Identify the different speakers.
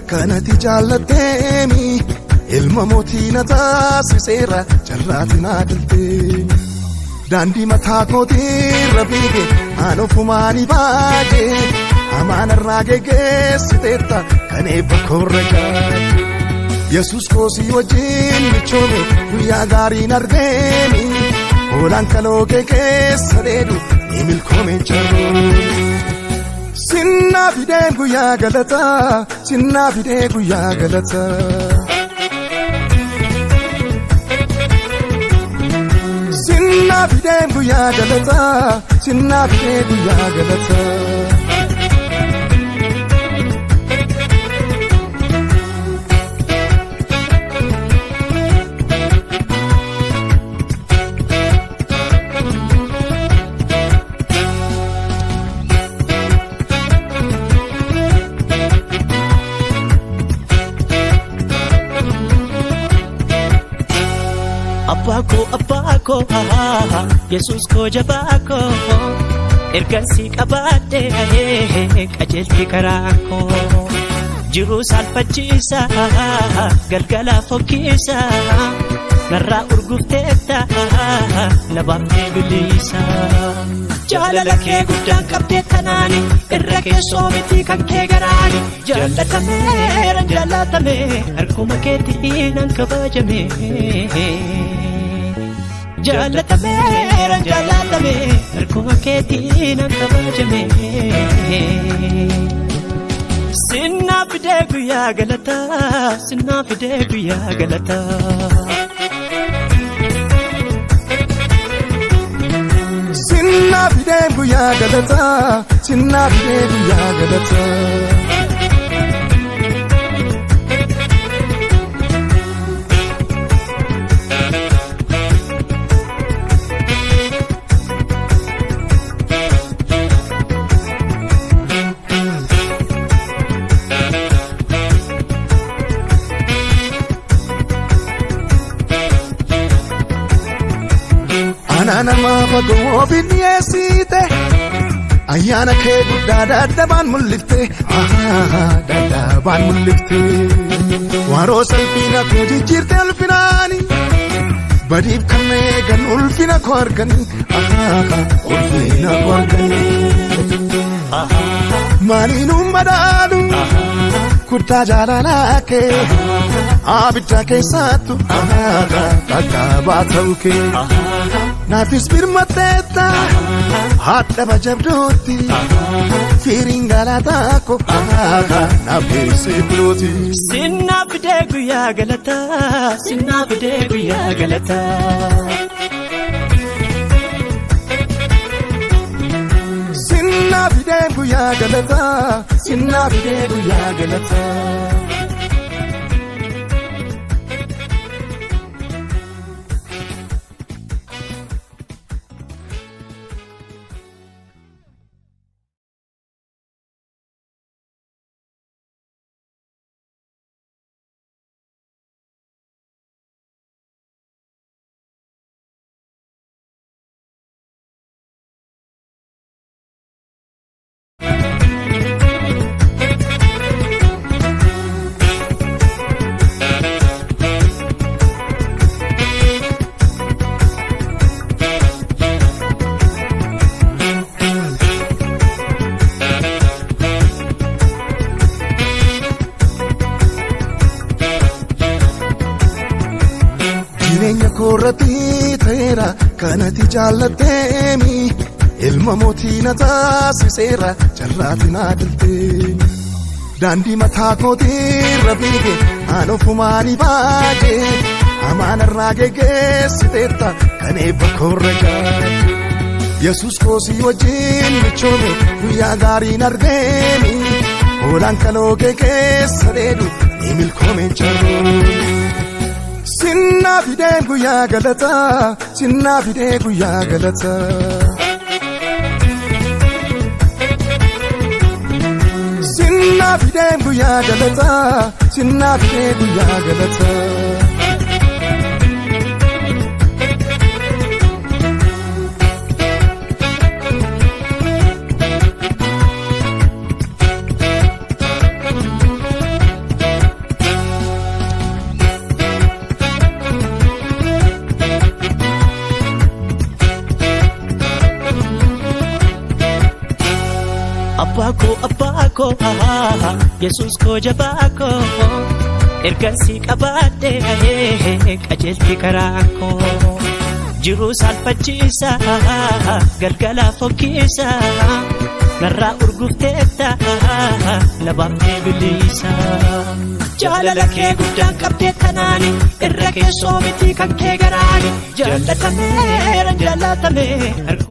Speaker 1: kanati jaallateemi ilma mootii na taasiseera jarraatiin aadaltee daandii mataa kootiirra fiige aan ofumaanii baajee amaanarraa geggeessiteetta kan eebba koorra gaadhe Yesuus koosii wajjin michoome guyyaa gaariin argeeni hoolaan kaloo keessa dheedu ni milkoome jarrooni Sinnaa fideen guyyaa galataa sinnaa fidee guyyaa galataa Sinnaa fideen guyyaa galataa sinnaa fidee guyyaa galataa
Speaker 2: Abbaako Yesuus ko jabaako ergansi qabaadhe qajeelti karaako jiruu salphachiisa galgala fokkiisa narraa urgufteetta na baafte bilisa jaalala kee guddaan qabdee tanaani irra keessoo miti kan kee garaani jaallatame harkuma keetiin an kabajame jaallatame harkuma keetiin an kabajame sinnaa fidee guyyaa galataa sinnaa fidee guyyaa galataa
Speaker 1: Sinnaa fidee guyyaa galataa sinnaa fidee guyyaa galataa Ananama fagoo binyeessite ayyaana kee guddaa daddabaan mul'ifte daddabaan mul'ifte waaroo salphina koo jijjiirte ulfinaani badiif kan eegan ulfina koo arganii ulfina koo arganii maaliinuun madaalu kurtaa jaalalaa kee abidda keessattu qaqqabaa ta'uu kee naafis birmatteetta haadha bajabdootti firiin galataa ko naaf deessee bilooti
Speaker 2: sinnaa fidee guyyaa galataa sinnaa fidee guyyaa galataa
Speaker 1: Sinnaa fidee guyyaa galataa sinnaa fidee guyyaa galataa Jireenya koorratti ta'eera kanati jaallateemi ilma mootii na taasiseera jarraatiin aadaltee daandii mataa kootiirra fiige aan ofumaanii baajee amaanarraa geggeessiteetta kan eebba koorra gaadhe Yesuus koosii wajjin michoome guyyaa gaariin argeeni hoolaan kaloo keessa dheedu ni milkoome jarrooni Sinnaa fidee guyyaa galataa sinnaa fidee guyyaa galataa Sinnaa fidee guyyaa galataa sinnaa fidee guyyaa galataa
Speaker 2: abbaa koo Yesuus koo jabaa koo ergasii qabaadhee qajeelti karaa koo jiruu salphachiisa galgala fokkiisa narraa urgufteetta labaamtee bilisa jaalala kee guddaan qabdee tanaani irra keessoo miti kan kee garaani jaallatameera